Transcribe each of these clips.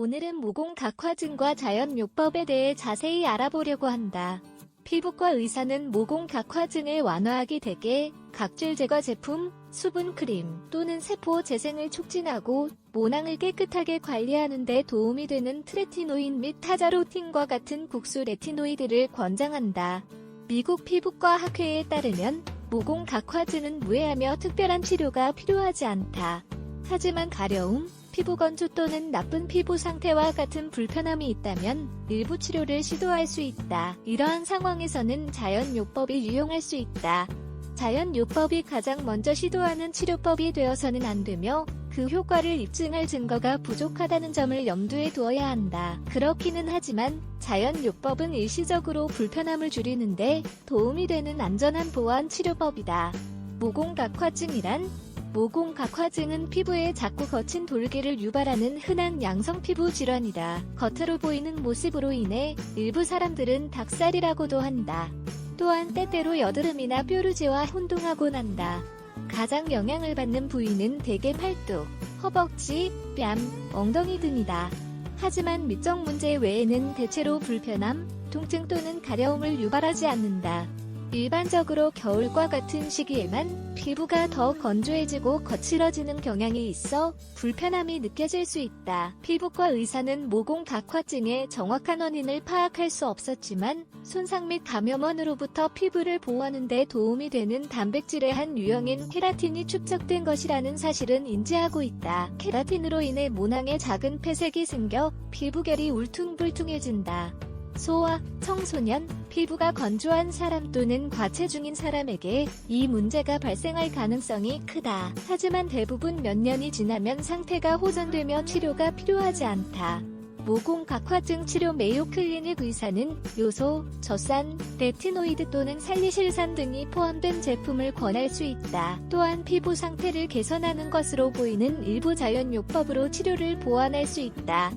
오늘은 모공 각화증과 자연요법에 대해 자세히 알아보려고 한다. 피부과 의사는 모공 각화증을 완화하기 대개 각질 제거 제품, 수분 크림 또는 세포 재생을 촉진하고 모낭을 깨끗하게 관리하는 데 도움이 되는 트레티노인 및 타자로틴과 같은 국수 레티노이드를 권장한다. 미국 피부과 학회에 따르면 모공 각화증은 무해하며 특별한 치료가 필요하지 않다. 하지만 가려움, 피부 건조 또는 나쁜 피부 상태와 같은 불편함이 있다면 일부 치료를 시도할 수 있다. 이러한 상황에서는 자연요법이 유용할 수 있다. 자연요법이 가장 먼저 시도하는 치료법이 되어서는 안 되며 그 효과를 입증할 증거가 부족하다는 점을 염두에 두어야 한다. 그렇기는 하지만 자연요법은 일시적으로 불편함을 줄이는데 도움이 되는 안전한 보완 치료법이다. 모공 각화증이란 모공 각화증은 피부에 자꾸 거친 돌기를 유발하는 흔한 양성 피부 질환이다. 겉으로 보이는 모습으로 인해 일부 사람들은 닭살이라고도 한다. 또한 때때로 여드름이나 뾰루지와 혼동하곤 한다. 가장 영향을 받는 부위는 대개 팔뚝, 허벅지, 뺨, 엉덩이 등이다. 하지만 미적 문제 외에는 대체로 불편함, 통증 또는 가려움을 유발하지 않는다. 일반적으로 겨울과 같은 시기에만 피부가 더 건조해지고 거칠어지는 경향이 있어 불편함이 느껴질 수 있다. 피부과 의사는 모공 각화증의 정확한 원인을 파악할 수 없었지만 손상 및 감염원으로부터 피부를 보호하는 데 도움이 되는 단백질의 한 유형인 케라틴이 축적된 것이라는 사실은 인지하고 있다. 케라틴으로 인해 모낭에 작은 폐색이 생겨 피부결이 울퉁불퉁해진다. 소아, 청소년, 피부가 건조한 사람 또는 과체중인 사람에게 이 문제가 발생할 가능성이 크다. 하지만 대부분 몇 년이 지나면 상태가 호전되며 치료가 필요하지 않다. 모공 각화증 치료 메이오 클리닉 의사는 요소, 젖산, 레티노이드 또는 살리실산 등이 포함된 제품을 권할 수 있다. 또한 피부 상태를 개선하는 것으로 보이는 일부 자연요법으로 치료를 보완할 수 있다.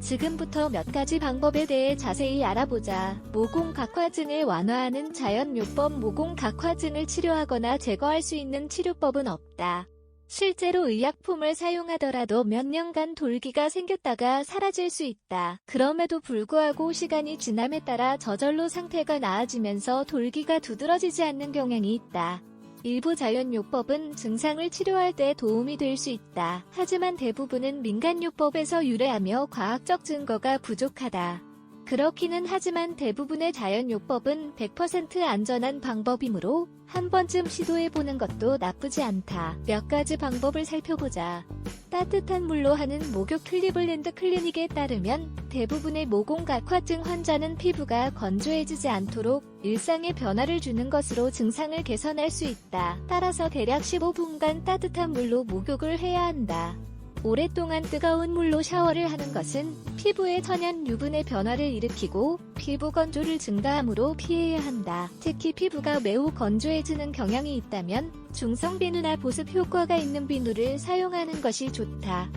지금부터 몇 가지 방법에 대해 자세히 알아보자. 모공 각화증을 완화하는 자연요법. 모공 각화증을 치료하거나 제거할 수 있는 치료법은 없다. 실제로 의약품을 사용하더라도 몇 년간 돌기가 생겼다가 사라질 수 있다. 그럼에도 불구하고 시간이 지남에 따라 저절로 상태가 나아지면서 돌기가 두드러지지 않는 경향이 있다. 일부 자연요법은 증상을 치료할 때 도움이 될 수 있다. 하지만 대부분은 민간요법에서 유래하며 과학적 증거가 부족하다. 그렇기는 하지만 대부분의 자연요법은 100% 안전한 방법이므로 한 번쯤 시도해보는 것도 나쁘지 않다. 몇 가지 방법을 살펴보자. 따뜻한 물로 하는 목욕. 클리블랜드 클리닉에 따르면 대부분의 모공 각화증 환자는 피부가 건조해지지 않도록 일상에 변화를 주는 것으로 증상을 개선할 수 있다. 따라서 대략 15분간 따뜻한 물로 목욕을 해야 한다. 오랫동안 뜨거운 물로 샤워를 하는 것은 피부의 천연 유분의 변화를 일으키고 피부 건조를 증가하므로 피해야 한다. 특히 피부가 매우 건조해지는 경향이 있다면 중성 비누나 보습 효과가 있는 비누를 사용하는 것이 좋다.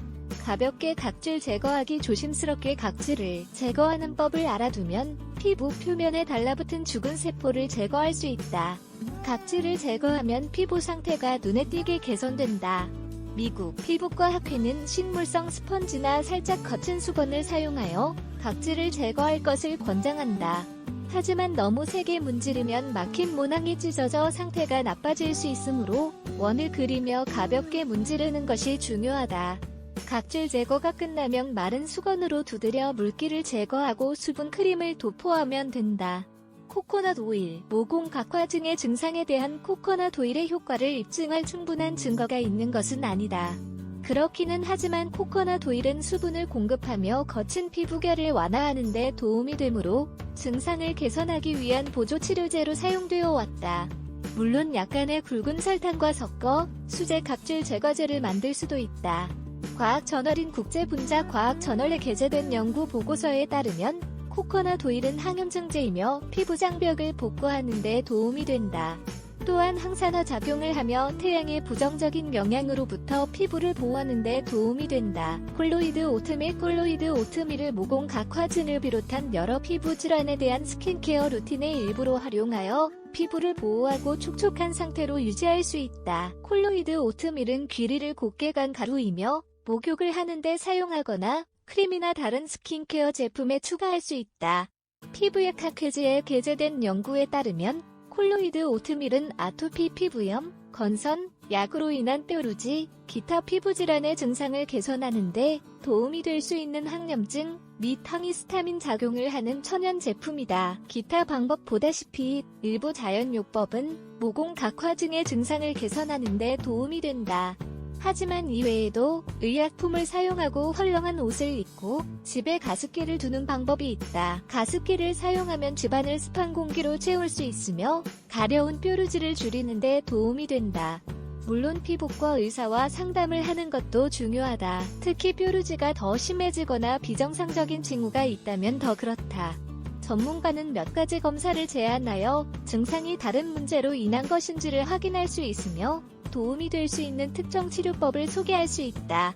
가볍게 각질 제거하기. 조심스럽게 각질을 제거하는 법을 알아두면 피부 표면에 달라붙은 죽은 세포를 제거할 수 있다. 각질을 제거하면 피부 상태가 눈에 띄게 개선된다. 미국 피부과 학회는 식물성 스펀지나 살짝 거친 수건을 사용하여 각질을 제거할 것을 권장한다. 하지만 너무 세게 문지르면 막힌 모낭이 찢어져 상태가 나빠질 수 있으므로 원을 그리며 가볍게 문지르는 것이 중요하다. 각질 제거가 끝나면 마른 수건으로 두드려 물기를 제거하고 수분 크림을 도포하면 된다. 코코넛 오일. 모공 각화증의 증상에 대한 코코넛 오일의 효과를 입증할 충분한 증거가 있는 것은 아니다. 그렇기는 하지만 코코넛 오일은 수분을 공급하며 거친 피부결을 완화하는 데 도움이 되므로 증상을 개선하기 위한 보조치료제로 사용되어 왔다. 물론 약간의 굵은 설탕과 섞어 수제 각질 제거제를 만들 수도 있다. 과학저널인 국제분자과학저널에 게재된 연구 보고서에 따르면 코코넛 오일은 항염증제이며 피부 장벽을 복구하는 데 도움이 된다. 또한 항산화 작용을 하며 태양의 부정적인 영향으로부터 피부를 보호하는 데 도움이 된다. 콜로이드 오트밀. 콜로이드 오트밀을 모공 각화증을 비롯한 여러 피부 질환에 대한 스킨케어 루틴의 일부로 활용하여 피부를 보호하고 촉촉한 상태로 유지할 수 있다. 콜로이드 오트밀은 귀리를 곱게 간 가루이며 목욕을 하는 데 사용하거나 크림이나 다른 스킨케어 제품에 추가할 수 있다. 피부의 카케즈에 게재된 연구에 따르면 콜로이드 오트밀은 아토피 피부염, 건선, 약으로 인한 뾰루지, 기타 피부질환의 증상을 개선하는 데 도움이 될 수 있는 항염증 및 항히스타민 작용을 하는 천연 제품이다. 기타 방법 보다시피 일부 자연요법은 모공 각화증의 증상을 개선하는 데 도움이 된다. 하지만 이외에도 의약품을 사용하고 헐렁한 옷을 입고 집에 가습기를 두는 방법이 있다. 가습기를 사용하면 집안을 습한 공기로 채울 수 있으며 가려운 뾰루지를 줄이는 데 도움이 된다. 물론 피부과 의사와 상담을 하는 것도 중요하다. 특히 뾰루지가 더 심해지거나 비정상적인 징후가 있다면 더 그렇다. 전문가는 몇 가지 검사를 제안하여 증상이 다른 문제로 인한 것인지를 확인할 수 있으며 도움이 될 수 있는 특정 치료법을 소개할 수 있다.